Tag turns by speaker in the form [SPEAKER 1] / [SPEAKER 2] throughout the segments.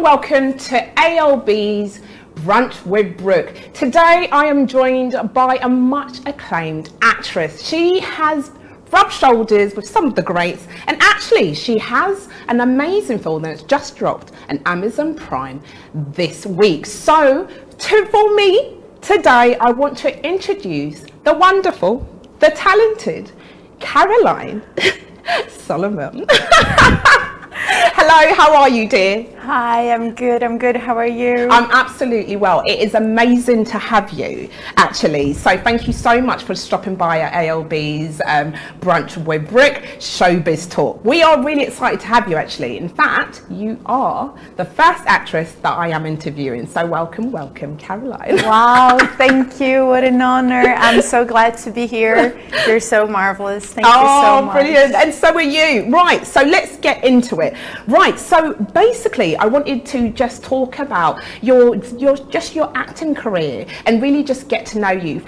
[SPEAKER 1] welcome to ALB's Brunch with Brooke. Today I am joined by a much acclaimed actress. She has rubbed shoulders with some of the greats, and actually she has an amazing film that's just dropped on Amazon Prime this week. So for me today, I want to introduce the wonderful, the talented Caroline Solomon. Hello, how are you, dear?
[SPEAKER 2] Hi, I'm good. How are you?
[SPEAKER 1] I'm absolutely well. It is amazing to have you, actually. So thank you so much for stopping by at ALB's Brunch with Brooke Showbiz Talk. We are really excited to have you, actually. In fact, you are the first actress that I am interviewing. So welcome, Caroline.
[SPEAKER 2] Wow, thank you. What an honor. I'm so glad to be here. You're so marvelous. Thank you so much.
[SPEAKER 1] Oh, brilliant. And so are you. Right, so let's get into it. Right, so basically, I wanted to just talk about your acting career and really just get to know you.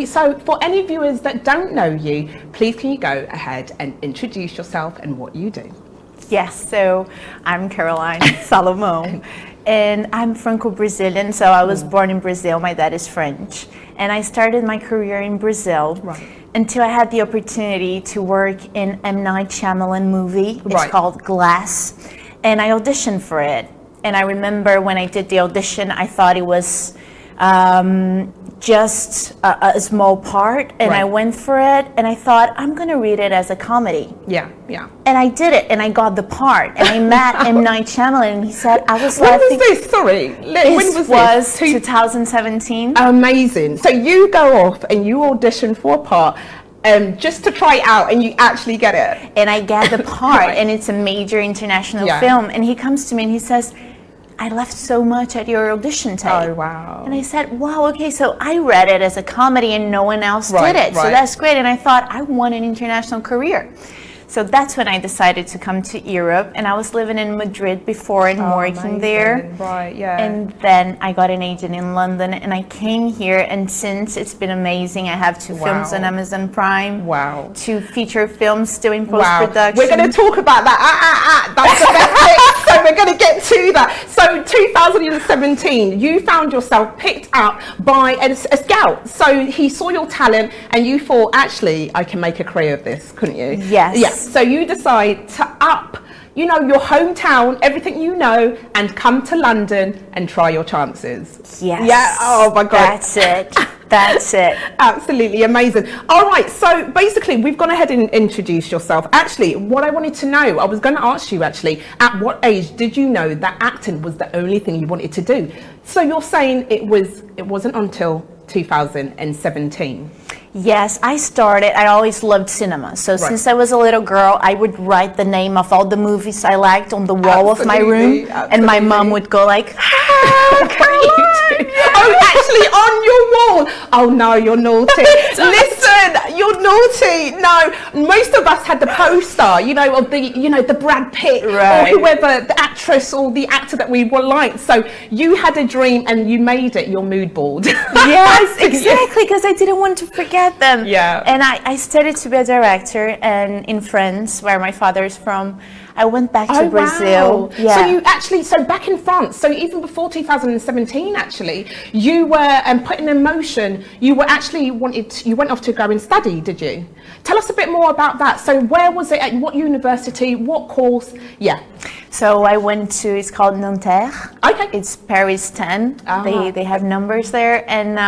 [SPEAKER 1] So for any viewers that don't know you, please can you go ahead and introduce yourself and what you do?
[SPEAKER 2] Yes, so I'm Caroline Solomon, and I'm Franco-Brazilian. So I was born in Brazil. My dad is French, and I started my career in Brazil.
[SPEAKER 1] Right.
[SPEAKER 2] Until I had the opportunity to work in M. Night Shyamalan movie. It's called Glass, and I auditioned for it. And I remember when I did the audition, I thought it was just a small part, and I went for it, and I thought, I'm gonna read it as a comedy.
[SPEAKER 1] Yeah.
[SPEAKER 2] And I did it, and I got the part, and I met M. Night Shyamalan, and he said, I was
[SPEAKER 1] laughing. When was this? Sorry. When
[SPEAKER 2] was 2017.
[SPEAKER 1] Amazing. So you go off and you audition for a part just to try it out, and you actually get it.
[SPEAKER 2] And I get the part, and it's a major international film, and he comes to me and he says, I laughed so much at your audition tape.
[SPEAKER 1] Oh, wow.
[SPEAKER 2] And I said, wow, okay, so I read it as a comedy and no one else did it. So that's great. And I thought, I want an international career. So that's when I decided to come to Europe, and I was living in Madrid before and working there.
[SPEAKER 1] Right, yeah.
[SPEAKER 2] And then I got an agent in London, and I came here, and since it's been amazing. I have 2 films on Amazon Prime.
[SPEAKER 1] Wow.
[SPEAKER 2] 2 feature films still in post-production.
[SPEAKER 1] We're going to talk about that. That's the best thing. So we're going to get to that. So 2017, you found yourself picked up by a scout. So he saw your talent, and you thought, actually, I can make a career of this, couldn't you?
[SPEAKER 2] Yes.
[SPEAKER 1] Yes. So you decide to up, your hometown, everything you know, and come to London and try your chances.
[SPEAKER 2] Yes.
[SPEAKER 1] Yeah. Oh my God.
[SPEAKER 2] That's it.
[SPEAKER 1] Absolutely amazing. All right. So basically, we've gone ahead and introduced yourself. Actually, what I wanted to know, I was going to ask you actually, at what age did you know that acting was the only thing you wanted to do? So you're saying it wasn't until 2017.
[SPEAKER 2] Yes, I always loved cinema. So since I was a little girl, I would write the name of all the movies I liked on the wall of my room. And my mom would go like,
[SPEAKER 1] oh, actually on your wall. Oh no, you're naughty. Listen, you're naughty. No, most of us had the poster, of the Brad Pitt or whoever, the actress or the actor that we were like. So you had a dream and you made it your mood board.
[SPEAKER 2] Yes, exactly, because I didn't want to forget them.
[SPEAKER 1] Yeah.
[SPEAKER 2] And I started to be a director, and in France, where my father is from, I went back to Brazil.
[SPEAKER 1] Wow.
[SPEAKER 2] Yeah.
[SPEAKER 1] So back in France, so even before 2017, actually, you were putting in motion, you went off to go and study, did you? Tell us a bit more about that. So where was it, at what university, what course? Yeah.
[SPEAKER 2] So I went to, it's called Nanterre.
[SPEAKER 1] Okay.
[SPEAKER 2] It's Paris 10. They have numbers there. And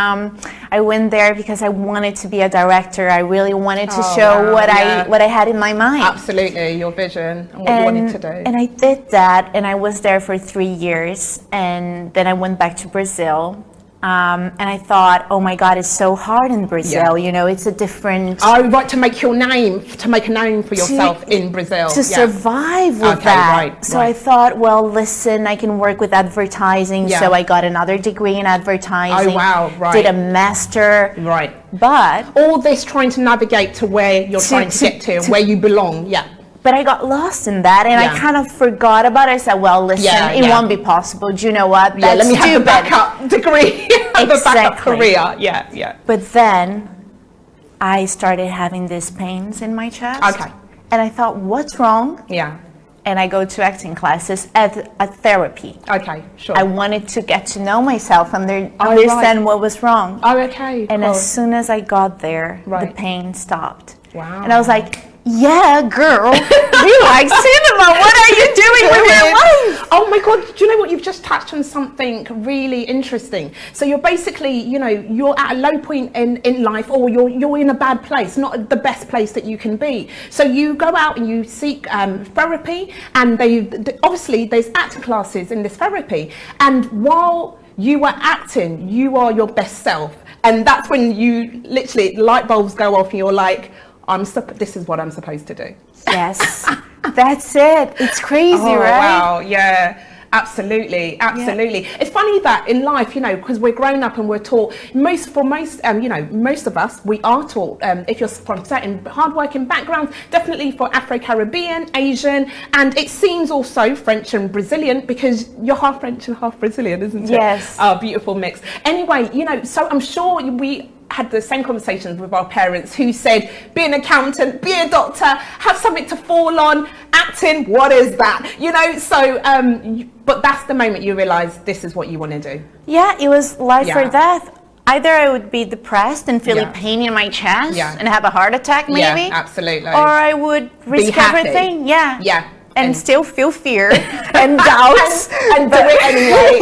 [SPEAKER 2] I went there because I wanted to be a director. I really wanted to show what I had in my mind.
[SPEAKER 1] Absolutely, your vision and what you wanted to do.
[SPEAKER 2] And I did that, and I was there for 3 years. And then I went back to Brazil. And I thought, oh my God, it's so hard in Brazil. It's a different...
[SPEAKER 1] Oh, right, to make a name for yourself in Brazil.
[SPEAKER 2] To survive with that. So I thought, well, listen, I can work with advertising. So I got another degree in advertising.
[SPEAKER 1] Oh, wow, right.
[SPEAKER 2] Did a master.
[SPEAKER 1] Right.
[SPEAKER 2] But...
[SPEAKER 1] all this trying to navigate to where you're trying to get to, where you belong. Yeah.
[SPEAKER 2] But I got lost in that, and I kind of forgot about it. I said, well, listen, it won't be possible. Do you know what? That's
[SPEAKER 1] let me have the backup degree, the backup career. Yeah.
[SPEAKER 2] But then I started having these pains in my chest.
[SPEAKER 1] Okay.
[SPEAKER 2] And I thought, what's wrong?
[SPEAKER 1] Yeah.
[SPEAKER 2] and I go to acting classes as a therapy.
[SPEAKER 1] Okay, sure.
[SPEAKER 2] I wanted to get to know myself and understand what was wrong.
[SPEAKER 1] Oh, okay.
[SPEAKER 2] And
[SPEAKER 1] cool.
[SPEAKER 2] as soon as I got there,
[SPEAKER 1] Right.
[SPEAKER 2] the pain stopped.
[SPEAKER 1] Wow.
[SPEAKER 2] And I was like, yeah, girl, you like cinema. What are you doing with your life?
[SPEAKER 1] Oh my God, do you know what? You've just touched on something really interesting. So you're basically, you know, you're at a low point in life, or you're in a bad place, not the best place that you can be. So you go out and you seek therapy, and obviously there's acting classes in this therapy. And while you were acting, you are your best self. And that's when you literally, light bulbs go off and you're like, this is what I'm supposed to do.
[SPEAKER 2] Yes, that's it. It's crazy,
[SPEAKER 1] Oh,
[SPEAKER 2] right?
[SPEAKER 1] wow, yeah. Absolutely, absolutely. Yeah. It's funny that in life, you know, because we're grown up and we're taught, most of us, we are taught, if you're from certain hardworking backgrounds, definitely for Afro-Caribbean, Asian, and it seems also French and Brazilian, because you're half French and half Brazilian, isn't it?
[SPEAKER 2] Yes.
[SPEAKER 1] Oh, beautiful mix. Anyway, you know, so I'm sure we had the same conversations with our parents who said, be an accountant, be a doctor, have something to fall on, acting, what is that? You know, so, but that's the moment you realize this is what you want to do.
[SPEAKER 2] Yeah, it was life or death. Either I would be depressed and feel pain in my chest and have a heart attack maybe.
[SPEAKER 1] Yeah, absolutely.
[SPEAKER 2] Or I would risk everything. Yeah.
[SPEAKER 1] Yeah.
[SPEAKER 2] And still feel fear and doubts.
[SPEAKER 1] and do it anyway.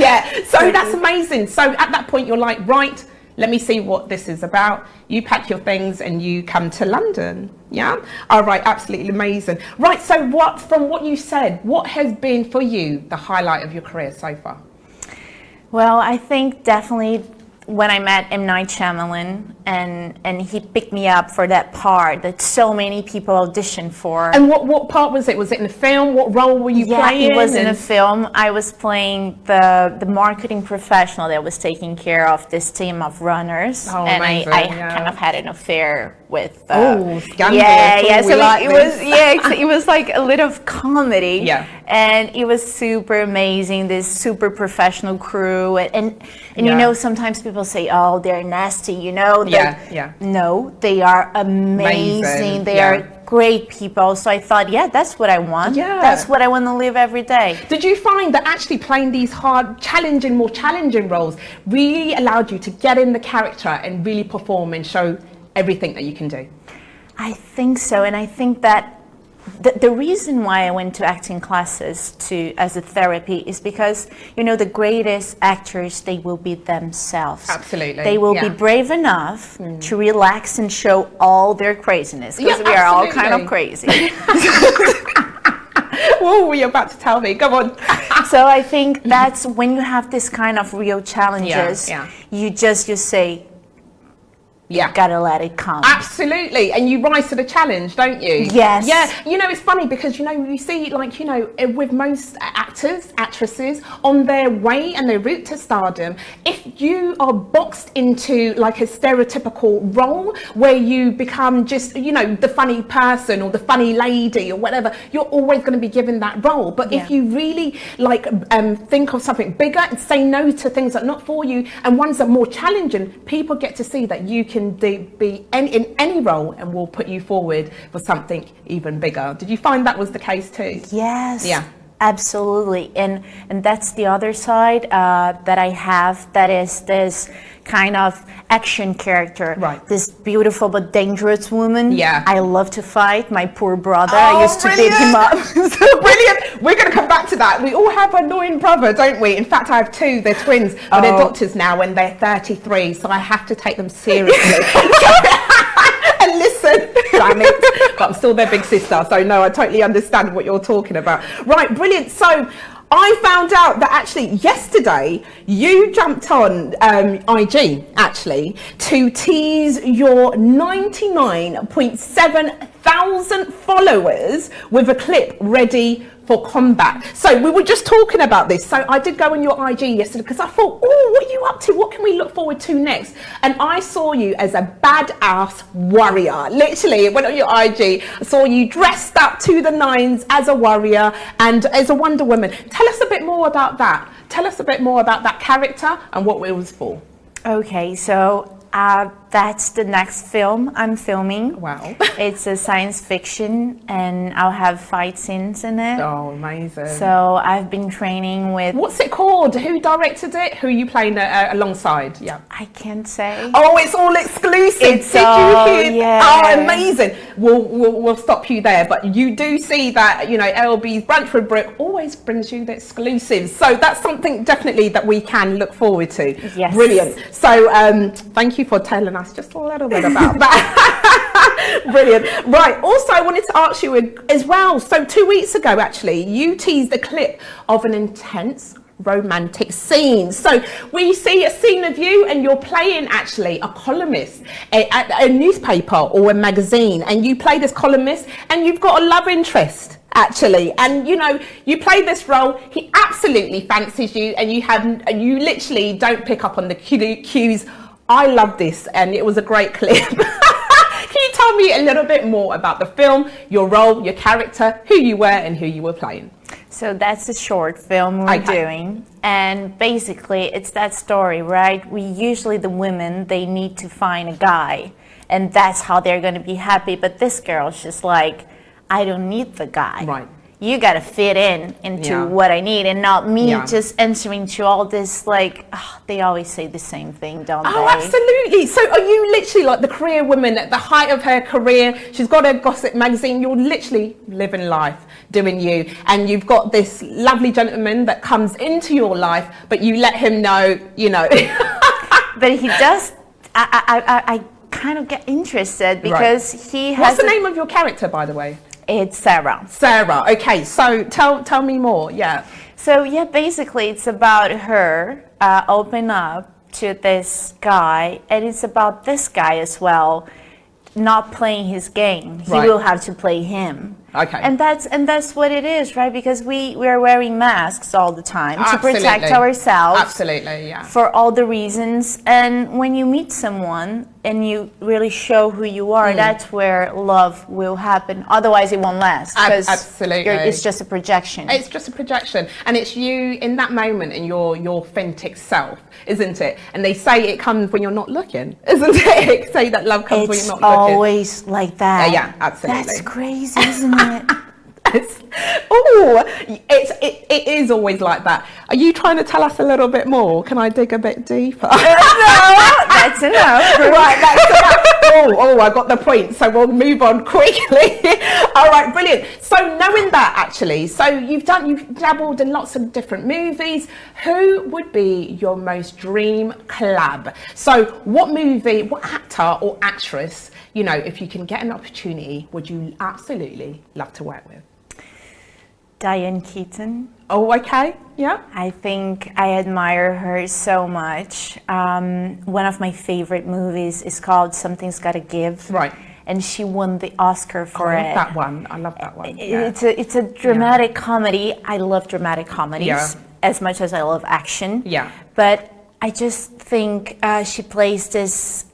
[SPEAKER 1] Yeah. So that's amazing. So at that point you're like, right, let me see what this is about. You pack your things and you come to London. Yeah. All right. Absolutely amazing. Right. So from what you said, what has been for you the highlight of your career so far?
[SPEAKER 2] Well, I think definitely when I met M. Night Shyamalan and he picked me up for that part that so many people auditioned for.
[SPEAKER 1] And what part was it? Was it in a film? What role were you playing?
[SPEAKER 2] Yeah, it was in a film. I was playing the marketing professional that was taking care of this team of runners.
[SPEAKER 1] Oh,
[SPEAKER 2] and
[SPEAKER 1] amazing.
[SPEAKER 2] I kind of had an affair with
[SPEAKER 1] scandalous.
[SPEAKER 2] Yeah, so
[SPEAKER 1] like
[SPEAKER 2] it was like a little comedy.
[SPEAKER 1] Yeah.
[SPEAKER 2] And it was super amazing, this super professional crew. And you know, sometimes people say, oh, they're nasty, you know. No, they are amazing. They are great people. So I thought, that's what I want.
[SPEAKER 1] Yeah.
[SPEAKER 2] That's what I want to live every day.
[SPEAKER 1] Did you find that actually playing these more challenging roles really allowed you to get in the character and really perform and show everything that you can do?
[SPEAKER 2] I think so. And I think that the reason why I went to acting classes as a therapy is because, you know, the greatest actors, they will be themselves.
[SPEAKER 1] Absolutely.
[SPEAKER 2] They will be brave enough to relax and show all their craziness, because we are all kind of crazy.
[SPEAKER 1] What were you about to tell me? Come on.
[SPEAKER 2] So I think that's when you have this kind of real challenges, you say, gotta let it come.
[SPEAKER 1] Absolutely. And you rise to the challenge, don't you?
[SPEAKER 2] Yes.
[SPEAKER 1] Yeah. You know, it's funny because, you know, you see, like, you know, with most actresses on their way and their route to stardom, if you are boxed into like a stereotypical role where you become just, you know, the funny person or the funny lady or whatever, you're always going to be given that role. But if you really like think of something bigger and say no to things that are not for you and ones that are more challenging, people get to see that you can be in any role and will put you forward for something even bigger. Did you find that was the case too?
[SPEAKER 2] Yes.
[SPEAKER 1] Yeah.
[SPEAKER 2] Absolutely. And that's the other side that I have, that is this kind of action character.
[SPEAKER 1] Right.
[SPEAKER 2] This beautiful but dangerous woman.
[SPEAKER 1] Yeah.
[SPEAKER 2] I love to fight. My poor brother, I used to beat him up.
[SPEAKER 1] Brilliant. We're going to come back to that. We all have an annoying brother, don't we? In fact, I have two. They're twins, but they're doctors now and they're 33, so I have to take them seriously. And listen, damn it, but I'm still their big sister, so no, I totally understand what you're talking about. Right, brilliant. So I found out that actually yesterday you jumped on IG actually to tease your 99.7 thousand followers with a clip ready for combat. So we were just talking about this. So I did go on your IG yesterday because I thought, oh, what are you up to? What can we look forward to next? And I saw you as a badass warrior. Literally, I went on your IG, I saw you dressed up to the nines as a warrior and as a Wonder Woman. Tell us a bit more about that. Tell us a bit more about that character and what it was for.
[SPEAKER 2] Okay, so that's the next film I'm filming.
[SPEAKER 1] Wow.
[SPEAKER 2] It's a science fiction, and I'll have fight scenes in it.
[SPEAKER 1] Oh, amazing.
[SPEAKER 2] So I've been training with...
[SPEAKER 1] What's it called? Who directed it? Who are you playing alongside? Yeah.
[SPEAKER 2] I can't say.
[SPEAKER 1] Oh, it's all exclusive.
[SPEAKER 2] Did you hear?
[SPEAKER 1] Yeah. Oh, amazing. We'll stop you there. But you do see that, you know, LB's Brunch with Brooke always brings you the exclusives. So that's something definitely that we can look forward to.
[SPEAKER 2] Yes.
[SPEAKER 1] Brilliant. So thank you for telling us just a little bit about that. Brilliant. Right. Also, I wanted to ask you as well. So 2 weeks ago, actually, you teased a clip of an intense romantic scene. So we see a scene of you and you're playing actually a columnist at a newspaper or a magazine, and you play this columnist and you've got a love interest actually, and you know, you play this role, he absolutely fancies you, and you literally don't pick up on the cues. I love this, and it was a great clip. Can you tell me a little bit more about the film, your role, your character, who you were and who you were playing?
[SPEAKER 2] So that's a short film we're doing, and basically it's that story, right? We usually, the women, they need to find a guy, and that's how they're going to be happy. But this girl's just like, I don't need the guy. Right. You got to fit into what I need, and not me just answering to all this, like, they always say the same thing, don't they?
[SPEAKER 1] Oh, absolutely. So are you literally like the career woman at the height of her career? She's got a gossip magazine. You're literally living life, doing you. And you've got this lovely gentleman that comes into your life, but you let him know, you know.
[SPEAKER 2] But he does, I kind of get interested because he has...
[SPEAKER 1] What's the name of your character, by the way?
[SPEAKER 2] It's Sarah.
[SPEAKER 1] Sarah. Okay, so tell me more. Yeah.
[SPEAKER 2] So yeah, basically it's about her open up to this guy, and it's about this guy as well not playing his game. He will have to play him. Okay. And that's what it is, right? Because we are wearing masks all the time to protect ourselves.
[SPEAKER 1] Absolutely, yeah.
[SPEAKER 2] For all the reasons. And when you meet someone and you really show who you are, that's where love will happen. Otherwise, it won't last.
[SPEAKER 1] Absolutely.
[SPEAKER 2] It's just a projection.
[SPEAKER 1] It's just a projection. And it's you in that moment in your authentic self, isn't it? And they say it comes when you're not looking, isn't it? They say that love comes when you're not looking.
[SPEAKER 2] It's always like that.
[SPEAKER 1] Yeah, absolutely.
[SPEAKER 2] That's crazy, isn't it?
[SPEAKER 1] It is always like that. Are you trying to tell us a little bit more? Can I dig a bit deeper?
[SPEAKER 2] No, that's enough.
[SPEAKER 1] Right, that's enough. Oh, I got the point. So we'll move on quickly. All right, brilliant. So knowing that, actually, so you've dabbled in lots of different movies. Who would be your most dream collab? So what movie, what actor or actress, you know, if you can get an opportunity, would you absolutely love to work with?
[SPEAKER 2] Diane Keaton.
[SPEAKER 1] Oh, okay. Yeah.
[SPEAKER 2] I think I admire her so much. One of my favorite movies is called Something's Gotta Give. Right. And she won the Oscar for it.
[SPEAKER 1] I love that one. I love that one.
[SPEAKER 2] It's a dramatic comedy. I love dramatic comedies as much as I love action. Yeah. But I just think she plays this...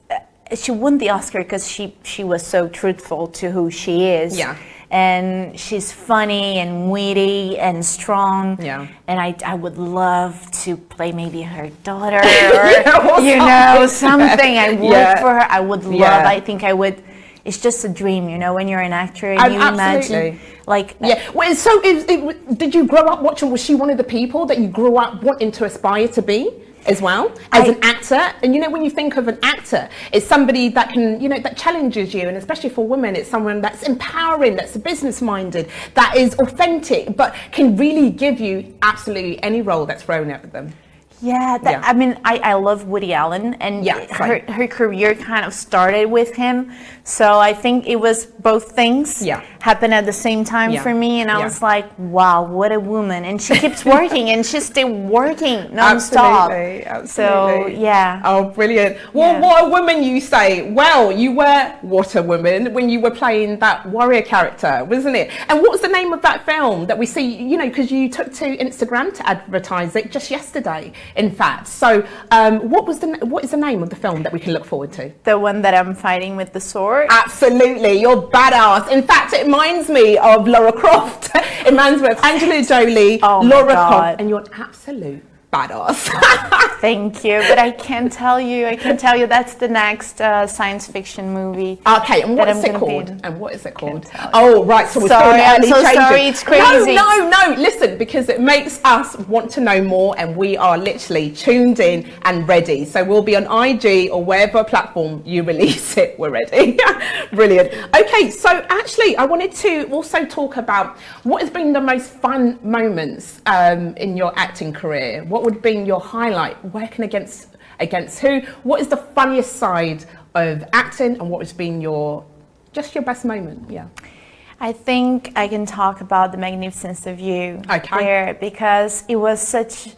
[SPEAKER 2] She won the Oscar because she was so truthful to who she is. Yeah. And she's funny and witty and strong. Yeah. And I would love to play maybe her daughter or, you know, something. I would for her. I would love, I think I would. It's just a dream, you know, when you're an actor and you imagine. Like,
[SPEAKER 1] well, so did you grow up watching, was she one of the people that you grew up wanting to aspire to be? As well as an actor? And you know, when you think of an actor, it's somebody that can, you know, that challenges you, and especially for women, it's someone that's empowering, that's business minded, that is authentic, but can really give you absolutely any role that's thrown at them.
[SPEAKER 2] Yeah, I mean, I love Woody Allen, and her career kind of started with him. So I think it was both things happened at the same time for me, and I was like, wow, what a woman. And she keeps working, and she's still working nonstop.
[SPEAKER 1] Absolutely.
[SPEAKER 2] So, yeah.
[SPEAKER 1] Oh, brilliant. Well, what a woman, you say. Well, you were what a woman when you were playing that warrior character, wasn't it? And what was the name of that film that we see, you know, because you took to Instagram to advertise it just yesterday, in fact. So what is the name of the film that we can look forward to?
[SPEAKER 2] The one that I'm fighting with the sword?
[SPEAKER 1] Absolutely, you're badass. In fact, it reminds me of Lara Croft. It reminds me of Angelina Jolie, Lara Croft, and you're an absolute badass.
[SPEAKER 2] Thank you, but I can't tell you that's the next science fiction movie.
[SPEAKER 1] Okay, and what is it called? And what is it called? Oh, right, so we're still
[SPEAKER 2] Sorry,
[SPEAKER 1] in
[SPEAKER 2] I'm
[SPEAKER 1] early
[SPEAKER 2] so
[SPEAKER 1] changes.
[SPEAKER 2] sorry, it's crazy.
[SPEAKER 1] No, listen, because it makes us want to know more, and we are literally tuned in and ready. So we'll be on IG or wherever platform you release it, we're ready. Brilliant. Okay, so actually, I wanted to also talk about what has been the most fun moments in your acting career. What would be your highlight? Working against who? What is the funniest side of acting, and what has been your best moment? Yeah.
[SPEAKER 2] I think I can talk about The Magnificence of You
[SPEAKER 1] there,
[SPEAKER 2] because it was such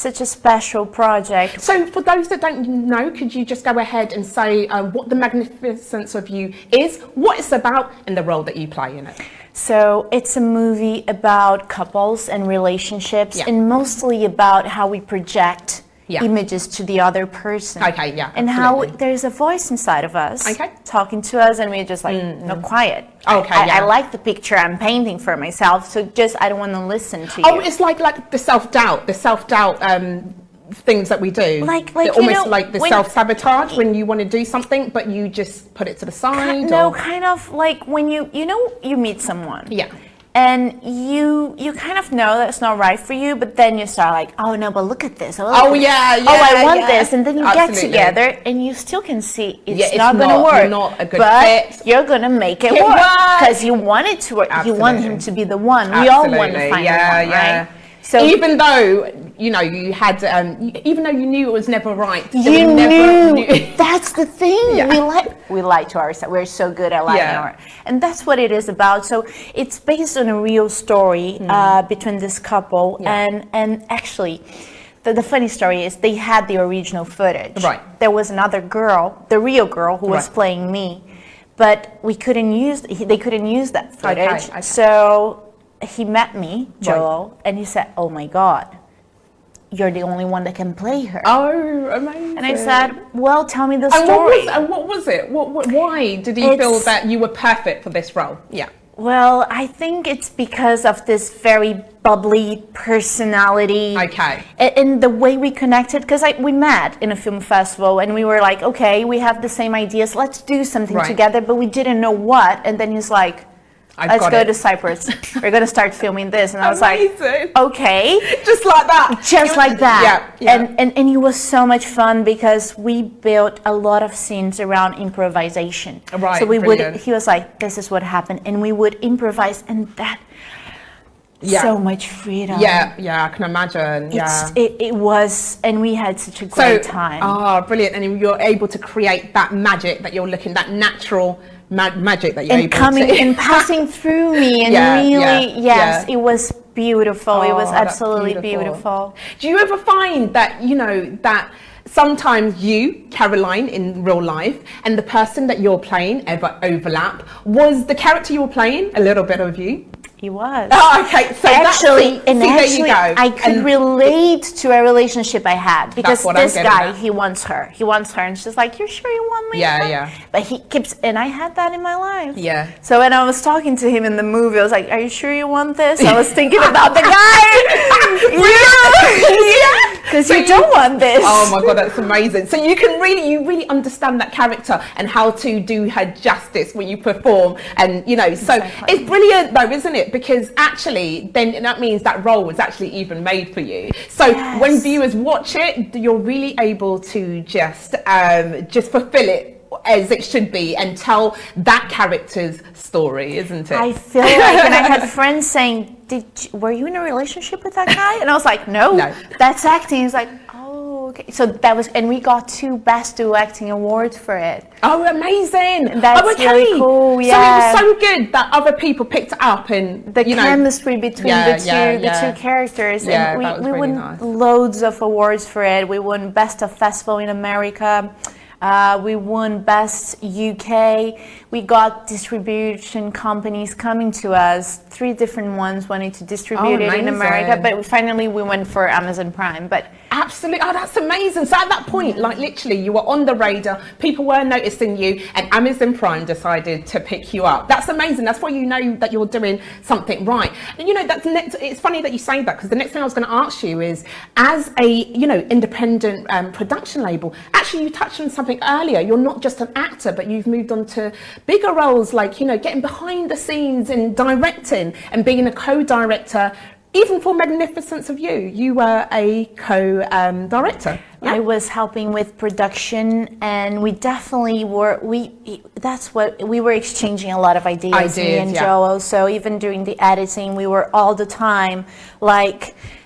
[SPEAKER 2] a special project.
[SPEAKER 1] So for those that don't know, could you just go ahead and say what The Magnificence of You is, what it's about, and the role that you play in it?
[SPEAKER 2] So it's a movie about couples and relationships, and mostly about how we project images to the other person.
[SPEAKER 1] Okay, yeah.
[SPEAKER 2] And how there's a voice inside of us talking to us, and we're just like, no, quiet.
[SPEAKER 1] Okay,
[SPEAKER 2] I like the picture I'm painting for myself, so I don't want to listen to you.
[SPEAKER 1] Oh, it's like the self-doubt things that we do.
[SPEAKER 2] Like
[SPEAKER 1] almost like the self-sabotage when you want to do something, but you just put it to the side.
[SPEAKER 2] No, kind of like when you meet someone.
[SPEAKER 1] Yeah.
[SPEAKER 2] And you kind of know that's not right for you, but then you start like, oh no, but look at this.
[SPEAKER 1] I
[SPEAKER 2] want this, and then you get together, and you still can see it's not going to work.
[SPEAKER 1] Not a good
[SPEAKER 2] but
[SPEAKER 1] fit.
[SPEAKER 2] You're going to make it work because you want it to work. You want him to be the one. We all want to find the one, right? So
[SPEAKER 1] even though you had, even though you knew it was never right,
[SPEAKER 2] you knew. That's the thing.
[SPEAKER 1] Yeah.
[SPEAKER 2] We lie to ourselves. We're so good at lying, and that's what it is about. So it's based on a real story between this couple, and actually, the funny story is they had the original footage.
[SPEAKER 1] Right.
[SPEAKER 2] There was another girl, the real girl, who was playing me, but they couldn't use that footage. Okay. So he met me, Joel, and he said, "Oh my God, you're the only one that can play her."
[SPEAKER 1] Oh, amazing.
[SPEAKER 2] And I said, well, tell me the story.
[SPEAKER 1] And what was it? Why did he feel that you were perfect for this role? Yeah.
[SPEAKER 2] Well, I think it's because of this very bubbly personality.
[SPEAKER 1] Okay.
[SPEAKER 2] And the way we connected, because we met in a film festival, and we were like, okay, we have the same ideas, let's do something together, but we didn't know what. And then he's like, let's go to Cyprus. We're going to start filming this. And I was like, okay.
[SPEAKER 1] Just like that.
[SPEAKER 2] Just like that.
[SPEAKER 1] Yeah.
[SPEAKER 2] And it was so much fun because we built a lot of scenes around improvisation.
[SPEAKER 1] Right,
[SPEAKER 2] so he was like, this is what happened. And we would improvise, and that, so much freedom.
[SPEAKER 1] Yeah, I can imagine.
[SPEAKER 2] It was, and we had such a great time.
[SPEAKER 1] Oh, brilliant. And you're able to create that magic that you're looking, that natural magic that you're able to.
[SPEAKER 2] And passing through me, and it was beautiful. It was absolutely beautiful.
[SPEAKER 1] Do you ever find that, that sometimes you, Caroline, in real life, and the person that you're playing ever overlap? Was the character you were playing a little bit of you?
[SPEAKER 2] He was.
[SPEAKER 1] Oh, okay. So
[SPEAKER 2] actually, I could relate to a relationship I had, because this guy, he wants her, and she's like, "You're sure you want me?"
[SPEAKER 1] Yeah.
[SPEAKER 2] But he keeps, and I had that in my life.
[SPEAKER 1] Yeah.
[SPEAKER 2] So when I was talking to him in the movie, I was like, "Are you sure you want this?" I was thinking about the guy. Because you don't want this.
[SPEAKER 1] Oh my God, that's amazing. So you really understand that character and how to do her justice when you perform, and so it's brilliant though, isn't it? Because actually then that means that role was actually even made for you. So when viewers watch it, you're really able to just fulfill it as it should be and tell that character's story, isn't it?
[SPEAKER 2] I feel like, and I had friends saying, were you in a relationship with that guy? And I was like, no. That's acting. He's like, oh, okay. So that was, and we got 2 Best Duo Acting awards for it.
[SPEAKER 1] Oh, amazing.
[SPEAKER 2] That's really cool, yeah.
[SPEAKER 1] So it was so good that other people picked it up, and
[SPEAKER 2] the chemistry between the two characters.
[SPEAKER 1] Yeah,
[SPEAKER 2] and we won loads of awards for it. We won Best of Festival in America. We won Best UK. We got distribution companies coming to us, 3 different ones wanting to distribute it in America, but finally we went for Amazon Prime. But
[SPEAKER 1] Absolutely. Oh, that's amazing. So at that point, like literally you were on the radar, people were noticing you, and Amazon Prime decided to pick you up. That's amazing. That's why you know that you're doing something right. And it's funny that you say that, because the next thing I was going to ask you is, as a independent production label, actually you touched on something earlier. You're not just an actor, but you've moved on to bigger roles, like getting behind the scenes and directing and being a co-director. Even for Magnificence of You were a co-director. Yeah?
[SPEAKER 2] I was helping with production, and we definitely were. We were exchanging a lot of ideas, me and Joel. So even during the editing, we were all the time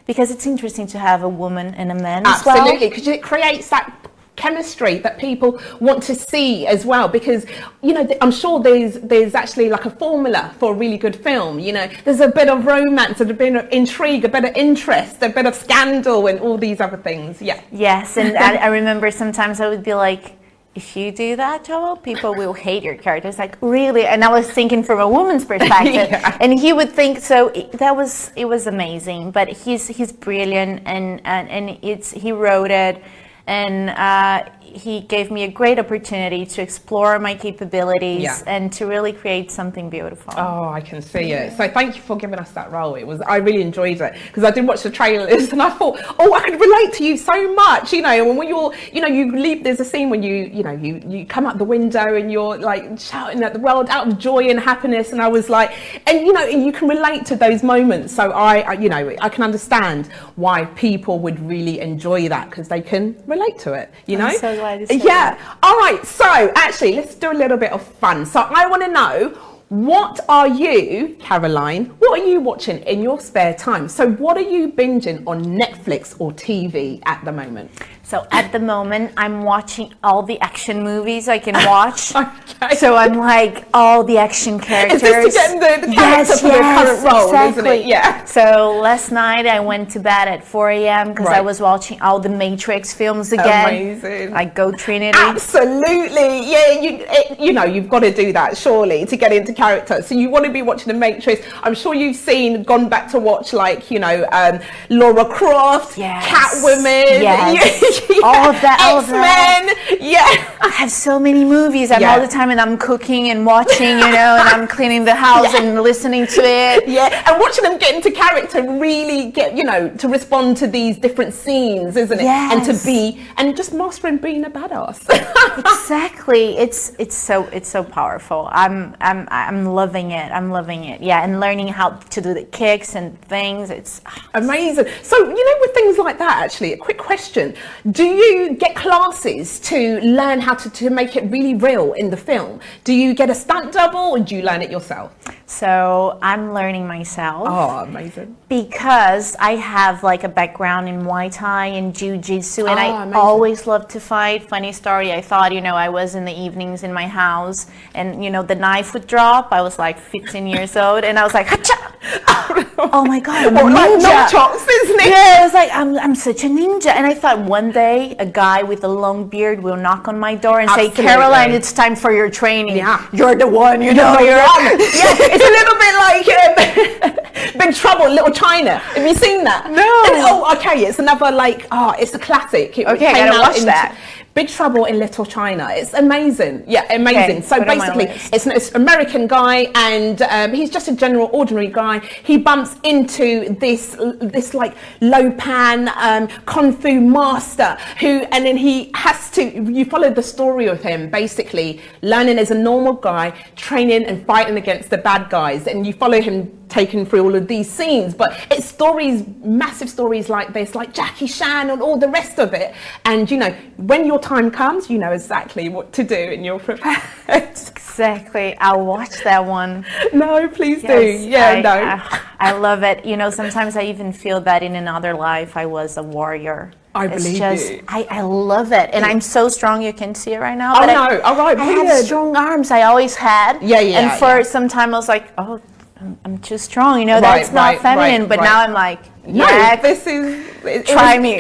[SPEAKER 2] because it's interesting to have a woman and a man as well.
[SPEAKER 1] Absolutely, because it creates that chemistry that people want to see as well, because I'm sure there's actually like a formula for a really good film. There's a bit of romance, and a bit of intrigue, a bit of interest, a bit of scandal, and all these other things.
[SPEAKER 2] Yes, and I remember sometimes I would be like, if you do that, Joel, people will hate your character. It's like, really? And I was thinking from a woman's perspective, and he would think so. It was amazing. But he's brilliant, and he wrote it. And he gave me a great opportunity to explore my capabilities and to really create something beautiful.
[SPEAKER 1] Oh, I can see it. So thank you for giving us that role. I really enjoyed it, because I did watch the trailers and I thought, oh, I could relate to you so much. And when you're, you leave, there's a scene when you come out the window and you're like shouting at the world out of joy and happiness. And I was like, and you can relate to those moments. So I can understand why people would really enjoy that, because they can relate to it.
[SPEAKER 2] I'm so glad you said
[SPEAKER 1] that. All right. So actually, let's do a little bit of fun. So I want to know, what are you, Caroline, what are you watching in your spare time? So what are you binging on Netflix or TV at the moment?
[SPEAKER 2] So at the moment, I'm watching all the action movies I can watch.
[SPEAKER 1] Okay.
[SPEAKER 2] So I'm like all the action characters.
[SPEAKER 1] Is this to get the character for the current role,
[SPEAKER 2] exactly.
[SPEAKER 1] isn't it? Yeah.
[SPEAKER 2] So last night I went to bed at 4 a.m. because I was watching all the Matrix films again.
[SPEAKER 1] Amazing.
[SPEAKER 2] Like Go Trinity.
[SPEAKER 1] Absolutely. Yeah, you've got to do that, surely, to get into character. So you want to be watching the Matrix. I'm sure you've gone back to watch Laura Croft, Catwoman.
[SPEAKER 2] Yes. All of that.
[SPEAKER 1] X-Men. Yeah.
[SPEAKER 2] I have so many movies. I'm all the time, and I'm cooking and watching, and I'm cleaning the house and listening to it.
[SPEAKER 1] Yeah, and watching them get into character and really get, to respond to these different scenes, isn't it?
[SPEAKER 2] Yes.
[SPEAKER 1] And just mastering being a badass.
[SPEAKER 2] Exactly. It's so powerful. I'm loving it. Yeah, and learning how to do the kicks and things. It's
[SPEAKER 1] amazing. So, with things like that, actually, a quick question. Do you get classes to learn how to make it really real in the film? Do you get a stunt double, or do you learn it yourself?
[SPEAKER 2] So I'm learning myself.
[SPEAKER 1] Oh, amazing.
[SPEAKER 2] Because I have a background in Muay Thai and Jiu-Jitsu, and I
[SPEAKER 1] amazing.
[SPEAKER 2] Always love to fight. Funny story, I thought, I was in the evenings in my house, and the knife would drop. I was 15 years old, and I was like, hacha! Oh my God, I'm a ninja.
[SPEAKER 1] Like chops, isn't it?
[SPEAKER 2] Yeah, I was like, I'm such a ninja. And I thought one day a guy with a long beard will knock on my door and say, Caroline, it's time for your training. Yeah. You're the one, you're
[SPEAKER 1] Yeah, it's a little bit like Big Trouble in Little China. Have you seen that?
[SPEAKER 2] No.
[SPEAKER 1] Okay, it's another it's a classic.
[SPEAKER 2] I gotta watch that.
[SPEAKER 1] Big Trouble in Little China. It's amazing. Yeah, amazing.
[SPEAKER 2] Okay,
[SPEAKER 1] so basically, it's an American guy, and he's just a general ordinary guy. He bumps into this low pan kung fu master and then he has to. You follow the story of him basically learning as a normal guy, training and fighting against the bad guys, and you follow him taken through all of these scenes. But it's stories, massive stories like this, like Jackie Chan and all the rest of it. And when your time comes, you know exactly what to do, and you're prepared.
[SPEAKER 2] Exactly. I'll watch that one.
[SPEAKER 1] No, please do. Yeah,
[SPEAKER 2] I love it. Sometimes I even feel that in another life I was a warrior.
[SPEAKER 1] I believe you.
[SPEAKER 2] I love it, and I'm so strong. You can see it right now.
[SPEAKER 1] Oh no! All right,
[SPEAKER 2] I have strong arms. I always had.
[SPEAKER 1] Yeah.
[SPEAKER 2] And for some time I was like, oh, I'm too strong. That's not feminine. But now I'm like,
[SPEAKER 1] no, this is.
[SPEAKER 2] Try me.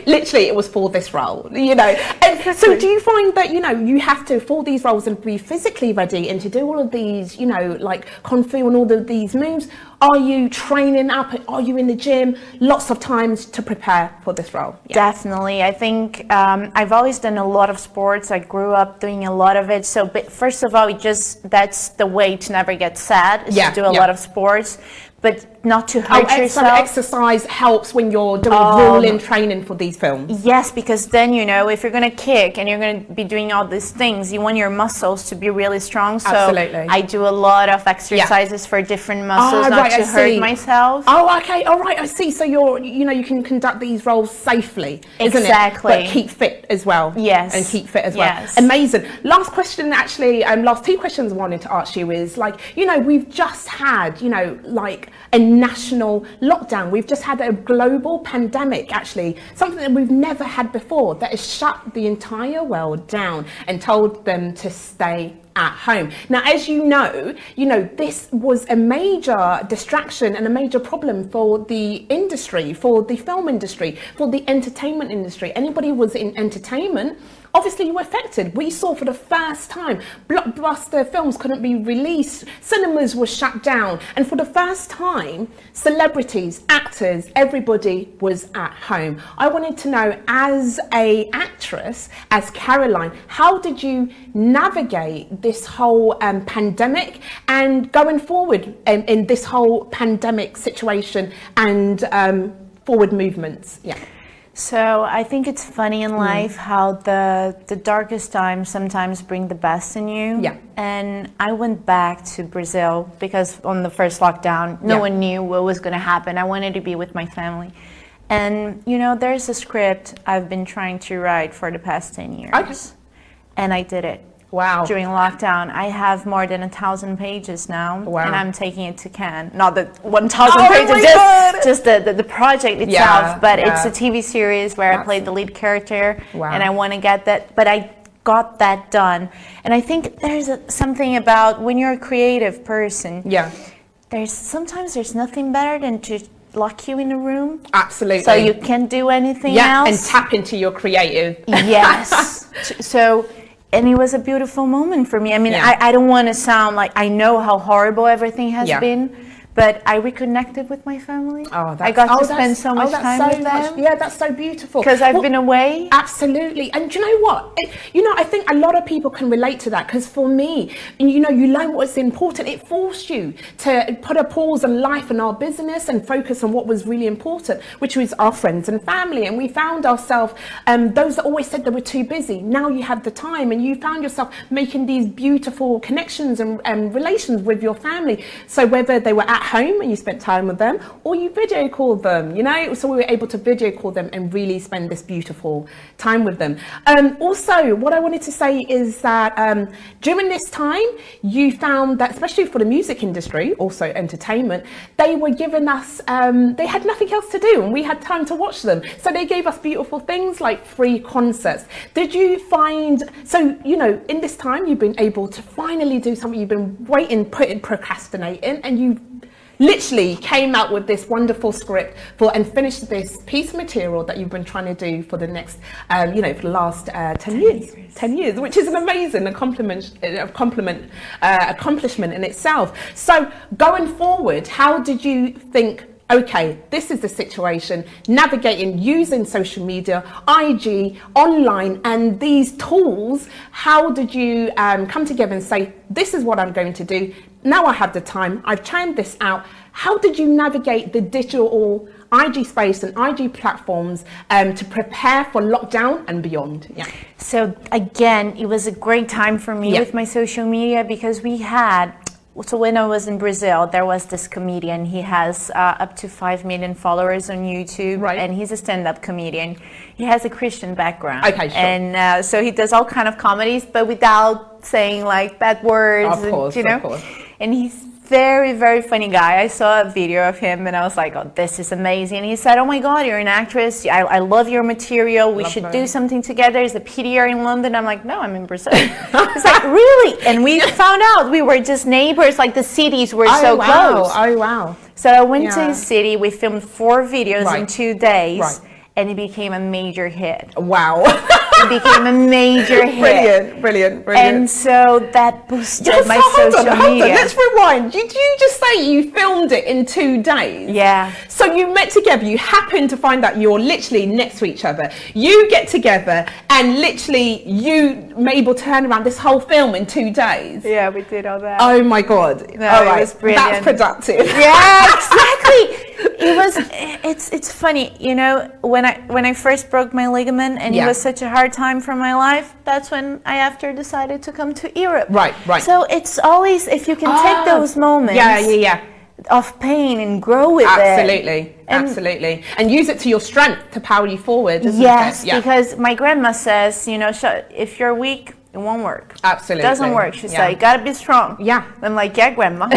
[SPEAKER 1] Literally, it was for this role, you know. And so do you find that, you know, you have to, for these roles, and be physically ready and to do all of these, you know, like kung fu and all of these moves? Are you training up? Are you in the gym? Lots of times to prepare for this role.
[SPEAKER 2] Definitely. I think I've always done a lot of sports. I grew up doing a lot of it. So, but first of all, that's the way to never get sad, is to do a lot of sports. But not to hurt yourself.
[SPEAKER 1] Exercise helps when you're doing grueling training for these films.
[SPEAKER 2] Yes, because then, you know, if you're going to kick and you're going to be doing all these things, you want your muscles to be really strong. So
[SPEAKER 1] absolutely.
[SPEAKER 2] I do a lot of exercises for different muscles, not to hurt myself.
[SPEAKER 1] Oh, okay. All right. I see. So you know, you can conduct these roles safely, isn't
[SPEAKER 2] exactly.
[SPEAKER 1] it? But keep fit as well.
[SPEAKER 2] Yes.
[SPEAKER 1] And keep fit as well.
[SPEAKER 2] Yes.
[SPEAKER 1] Amazing. Last question, actually, last two questions I wanted to ask you is, like, you know, we've just had, you know, like a national lockdown. We've just had a global pandemic, actually, something that we've never had before, that has shut the entire world down and told them to stay at home. Now, as you know, this was a major distraction and a major problem for the industry, for the film industry, for the entertainment industry. Anybody who was in entertainment, obviously you were affected. We saw for the first time blockbuster films couldn't be released, cinemas were shut down, and for the first time, celebrities, actors, everybody was at home. I wanted to know, as an actress, as Caroline, how did you navigate this whole pandemic and going forward in this whole pandemic situation and forward movements? Yeah.
[SPEAKER 2] So I think it's funny in life how the darkest times sometimes bring the best in you.
[SPEAKER 1] Yeah.
[SPEAKER 2] And I went back to Brazil because on the first lockdown, no one knew what was going to happen. I wanted to be with my family. And, you know, there's a script I've been trying to write for the past 10 years.
[SPEAKER 1] Okay.
[SPEAKER 2] And I did it.
[SPEAKER 1] Wow.
[SPEAKER 2] During lockdown. I have more than 1,000 pages now.
[SPEAKER 1] Wow.
[SPEAKER 2] And I'm taking it to Cannes. Not the 1,000 pages, just the project itself. But it's a TV series where I played the lead character.
[SPEAKER 1] Wow.
[SPEAKER 2] And I want to get that. But I got that done. And I think there's something about when you're a creative person.
[SPEAKER 1] Yeah.
[SPEAKER 2] Sometimes there's nothing better than to lock you in a room.
[SPEAKER 1] Absolutely.
[SPEAKER 2] So you can't do anything else.
[SPEAKER 1] And tap into your creative.
[SPEAKER 2] Yes. So... And it was a beautiful moment for me. I mean, I don't want to sound like I know how horrible everything has been, but I reconnected with my family. I got to spend so much time with them.
[SPEAKER 1] Yeah, that's so beautiful.
[SPEAKER 2] Because I've been away.
[SPEAKER 1] Absolutely. And do you know what? I think a lot of people can relate to that, because for me, you learn what's important. It forced you to put a pause on life and our business and focus on what was really important, which was our friends and family. And we found ourselves, those that always said they were too busy, now you had the time and you found yourself making these beautiful connections and relations with your family. So whether they were at home and you spent time with them, or you video called them, so we were able to video call them and really spend this beautiful time with them. Also, what I wanted to say is that during this time, you found that, especially for the music industry, also entertainment, they were giving us, they had nothing else to do and we had time to watch them. So they gave us beautiful things like free concerts. Did you find, in this time, you've been able to finally do something you've been waiting, procrastinating, and you literally came out with this wonderful script and finished this piece of material that you've been trying to do for the next, for the last 10 years. 10 years, which is an amazing accomplishment in itself. So going forward, how did you think, okay, this is the situation, navigating, using social media, IG, online, and these tools, how did you come together and say, this is what I'm going to do, now I have the time, I've churned this out. How did you navigate the digital IG space and IG platforms to prepare for lockdown and beyond? Yeah.
[SPEAKER 2] So again, it was a great time for me with my social media, because so when I was in Brazil, there was this comedian. He has up to 5 million followers on YouTube, and he's a stand-up comedian. He has a Christian background.
[SPEAKER 1] Okay, sure.
[SPEAKER 2] And so he does all kind of comedies, but without saying like bad words.
[SPEAKER 1] Of course.
[SPEAKER 2] And he's very, very funny guy. I saw a video of him and I was like, oh, this is amazing. And he said, oh my God, you're an actress. I love your material. We should do something together. Is the PDR in London? I'm like, no, I'm in Brazil. It's like, really? And we found out we were just neighbors, like the cities were so close.
[SPEAKER 1] Oh, wow.
[SPEAKER 2] So I went to the city. We filmed 4 videos in 2 days. and it became a major hit.
[SPEAKER 1] Wow.
[SPEAKER 2] It became a major hit.
[SPEAKER 1] Brilliant.
[SPEAKER 2] And so that boosted my
[SPEAKER 1] hold
[SPEAKER 2] social
[SPEAKER 1] on.
[SPEAKER 2] media.
[SPEAKER 1] Let's rewind. Did you just say you filmed it in 2 days?
[SPEAKER 2] Yeah.
[SPEAKER 1] So you met together, you happen to find out you're literally next to each other. You get together and literally you were able to turn around this whole film in 2 days.
[SPEAKER 2] Yeah, we did all that.
[SPEAKER 1] Oh my God.
[SPEAKER 2] No,
[SPEAKER 1] all
[SPEAKER 2] it
[SPEAKER 1] right.
[SPEAKER 2] was brilliant.
[SPEAKER 1] That's productive.
[SPEAKER 2] Yeah, exactly. It's funny, you know, when I first broke my ligament and it was such a hard time for my life, that's when I decided to come to Europe.
[SPEAKER 1] Right.
[SPEAKER 2] So it's always, if you can take those moments of pain and grow with it.
[SPEAKER 1] Absolutely. And use it to your strength to power you forward, isn't
[SPEAKER 2] it?
[SPEAKER 1] Yeah.
[SPEAKER 2] Because my grandma says, you know, if you're weak, it won't work.
[SPEAKER 1] Absolutely.
[SPEAKER 2] It doesn't work. She said, you gotta be strong.
[SPEAKER 1] Yeah.
[SPEAKER 2] I'm like, yeah, grandma.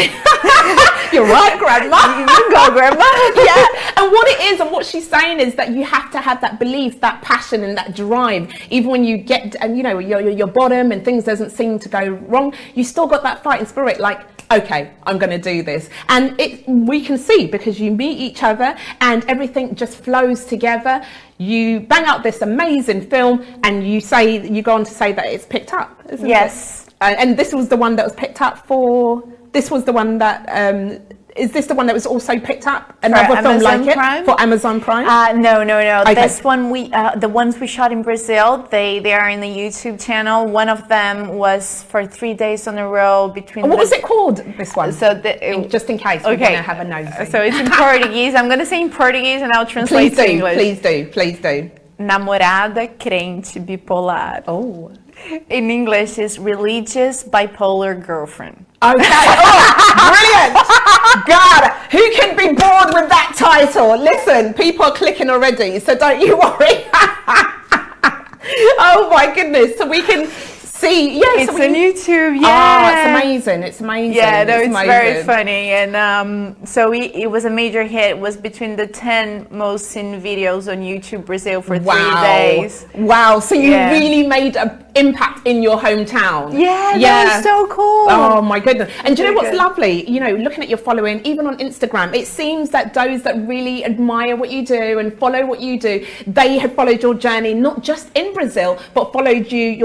[SPEAKER 1] You're right, grandma.
[SPEAKER 2] You go, grandma.
[SPEAKER 1] Yeah. And what it is and what she's saying is that you have to have that belief, that passion and that drive. Even when you get, and you know, you're bottom and things doesn't seem to go wrong, you still got that fighting spirit, like, okay, I'm going to do this. And we can see, because you meet each other and everything just flows together. You bang out this amazing film and you go on to say that it's picked up, isn't it?
[SPEAKER 2] Yes.
[SPEAKER 1] And this was the one that was picked up this was the one that, is this the one that was also picked up? Another film like it for Amazon Prime?
[SPEAKER 2] No. Okay.
[SPEAKER 1] This
[SPEAKER 2] one the ones we shot in Brazil, they are in the YouTube channel. One of them was for 3 days on a row between.
[SPEAKER 1] What was it called? This one.
[SPEAKER 2] So
[SPEAKER 1] just in case we're gonna have a nosy.
[SPEAKER 2] So it's in Portuguese. I'm gonna say in Portuguese and I'll translate to English.
[SPEAKER 1] Please do.
[SPEAKER 2] Namorada crente bipolar.
[SPEAKER 1] Oh.
[SPEAKER 2] In English, is religious bipolar girlfriend.
[SPEAKER 1] Okay. Oh, brilliant. God, who can be bored with that title? Listen, people are clicking already, so don't you worry. Oh my goodness. So we can see. Yes,
[SPEAKER 2] it's on YouTube. Yeah.
[SPEAKER 1] It's amazing.
[SPEAKER 2] Yeah, no, it's very funny. And so it was a major hit. It was between the 10 most seen videos on YouTube Brazil for 3 days.
[SPEAKER 1] Wow. So you really made an impact in your hometown.
[SPEAKER 2] Yeah, that was so cool.
[SPEAKER 1] Oh my goodness. And do you know what's lovely? You know, looking at your following, even on Instagram, it seems that those that really admire what you do and follow what you do, they have followed your journey, not just in Brazil, but followed you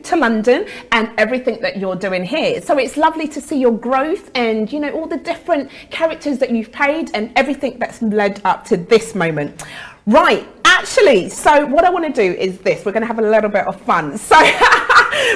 [SPEAKER 1] to London and everything that you're doing here. So it's lovely to see your growth and, you know, all the different characters that you've played and everything that's led up to this moment. Right, actually, so what I want to do is this. We're going to have a little bit of fun. So,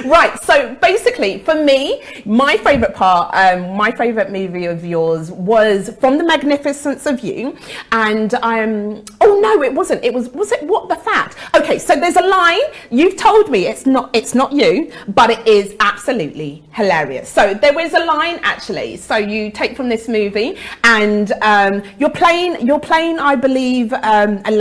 [SPEAKER 1] right, so basically, for me, my favourite part, my favourite movie of yours was From the Magnificence of You. And oh no, it wasn't. Was it What the Fact? Okay, so there's a line. You've told me it's not you, but it is absolutely hilarious. So there is a line actually. So you take from this movie, and you're playing, I believe,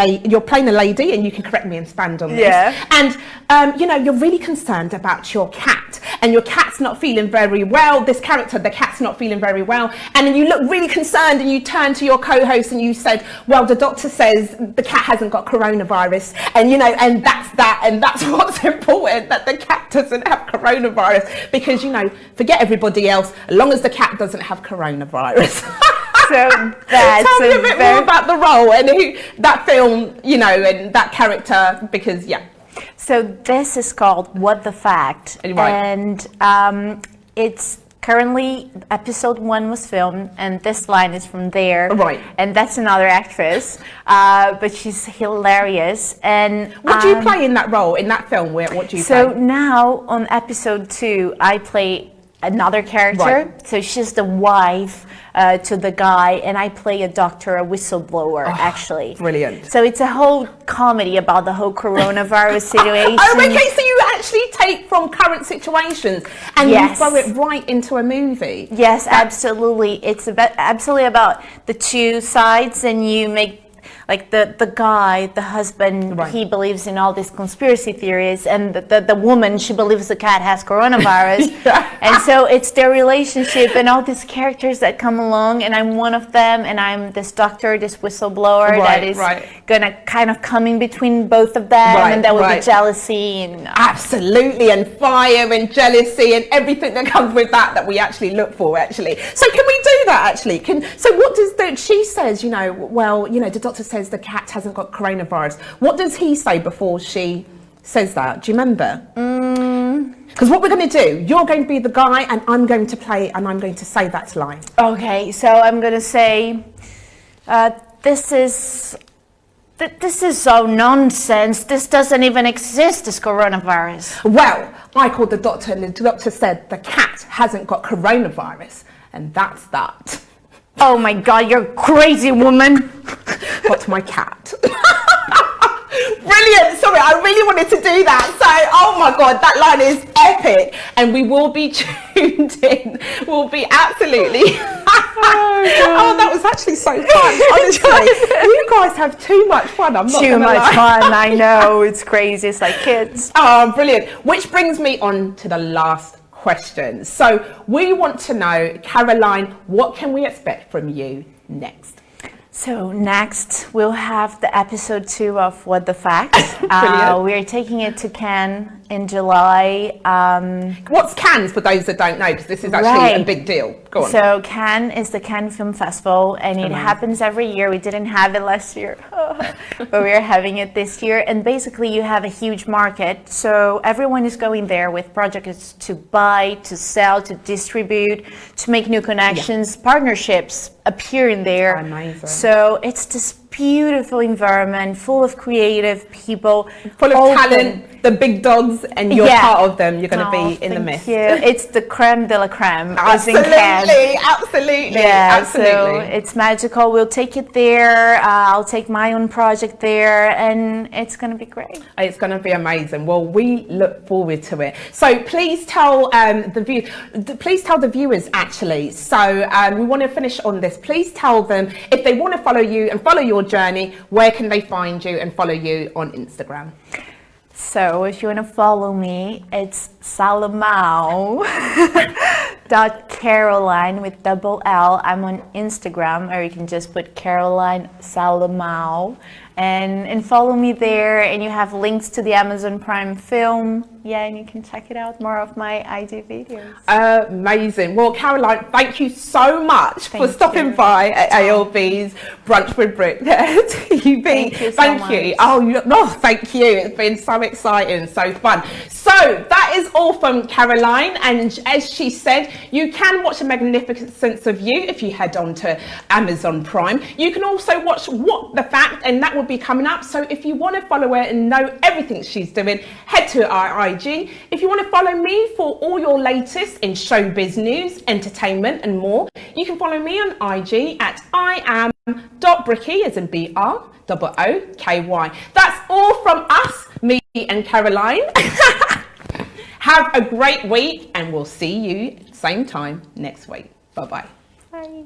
[SPEAKER 1] you're playing a lady, and you can correct me and expand on this.
[SPEAKER 2] Yeah.
[SPEAKER 1] And you know, you're really concerned about your cat, and your cat's not feeling very well. This character, the cat's not feeling very well, and then you look really concerned, and you turn to your co-host and you said, "Well, the doctor says the cat hasn't got coronavirus, and you know, and that's what's important, that the cat doesn't have coronavirus, because you know, forget everybody else, as long as the cat doesn't have coronavirus."
[SPEAKER 2] So that's
[SPEAKER 1] tell me a bit more about the role and that film, you know, and that character, because
[SPEAKER 2] So this is called What the Fact, and it's currently episode 1 was filmed, and this line is from there.
[SPEAKER 1] Right.
[SPEAKER 2] And that's another actress, but she's hilarious. And
[SPEAKER 1] what do you play in that role in that film? What do you play?
[SPEAKER 2] So now on episode 2, I play another character.
[SPEAKER 1] Right.
[SPEAKER 2] So she's the wife to the guy, and I play a doctor, a whistleblower, actually.
[SPEAKER 1] Brilliant.
[SPEAKER 2] So it's a whole comedy about the whole coronavirus situation.
[SPEAKER 1] Oh, okay, so you actually take from current situations and you throw it right into a movie.
[SPEAKER 2] Yes, absolutely. It's absolutely about the two sides, and you make like the guy, the husband, he believes in all these conspiracy theories, and the woman, she believes the cat has coronavirus. And so it's their relationship and all these characters that come along, and I'm one of them, and I'm this doctor, this whistleblower that is gonna kind of come in between both of them, and there will be jealousy and
[SPEAKER 1] absolutely, and fire and jealousy and everything that comes with that we actually look for actually. So can we do that actually? So what does she says, you know, well, you know, the doctor says the cat hasn't got coronavirus. What does he say before she says that? Do you remember? Because what we're going to do, you're going to be the guy and I'm going to play and I'm going to say that line.
[SPEAKER 2] Okay, so I'm going to say, this is so nonsense. This doesn't even exist, this coronavirus.
[SPEAKER 1] Well, I called the doctor and the doctor said the cat hasn't got coronavirus. And that's that.
[SPEAKER 2] Oh my God, you're a crazy woman.
[SPEAKER 1] Got my cat. Brilliant. Sorry, I really wanted to do that. So, oh my God, that line is epic. And we will be tuned in. We'll be absolutely. Oh, that was actually so fun. Honestly, you guys have too much fun. I'm not
[SPEAKER 2] too much fun. I know. It's crazy. It's like kids.
[SPEAKER 1] Oh, brilliant. Which brings me on to the last question. So we want to know, Caroline, what can we expect from you next?
[SPEAKER 2] So next we'll have the episode 2 of What the Facts. We're taking it to Cannes in July.
[SPEAKER 1] What's Cannes for those that don't know? Because this is actually a big deal. Go on.
[SPEAKER 2] So Cannes is the Cannes Film Festival, and it happens every year. We didn't have it last year, but we're having it this year. And basically you have a huge market. So everyone is going there with projects to buy, to sell, to distribute, to make new connections, partnerships appear in there.
[SPEAKER 1] Amazing.
[SPEAKER 2] So it's this beautiful environment full of creative people,
[SPEAKER 1] full of talent, the big dogs, and you're part of them. You're going to be in the midst.
[SPEAKER 2] It's the creme de la creme.
[SPEAKER 1] Absolutely, absolutely.
[SPEAKER 2] Yeah,
[SPEAKER 1] absolutely.
[SPEAKER 2] So it's magical. We'll take it there. I'll take my own project there, and it's going to be great.
[SPEAKER 1] It's going to be amazing. Well, we look forward to it. So please tell the viewers actually. So we want to finish on this. Please tell them if they want to follow you and follow your journey, where can they find you and follow you on Instagram?
[SPEAKER 2] So if you want to follow me, it's Salamau.Caroline with double L. I'm on Instagram, or you can just put Caroline Salamau and follow me there, and you have links to the Amazon Prime film. Yeah, and you can check it out, more of my IG videos.
[SPEAKER 1] Amazing. Well, Caroline, thank you so much for stopping by at ALB's Brunch with Brooke. Thank you so much. Oh, thank you. It's been so exciting, so fun. So that is all from Caroline, and as she said, you can watch A Magnificence of You if you head on to Amazon Prime. You can also watch What the Fact, and that will be coming up. So if you want to follow her and know everything she's doing, head to our IG. If you want to follow me for all your latest in showbiz news, entertainment and more, you can follow me on IG at iam.brooky, as in BROOKY. That's all from us, me and Caroline. Have a great week, and we'll see you same time next week. Bye-bye.
[SPEAKER 2] Bye.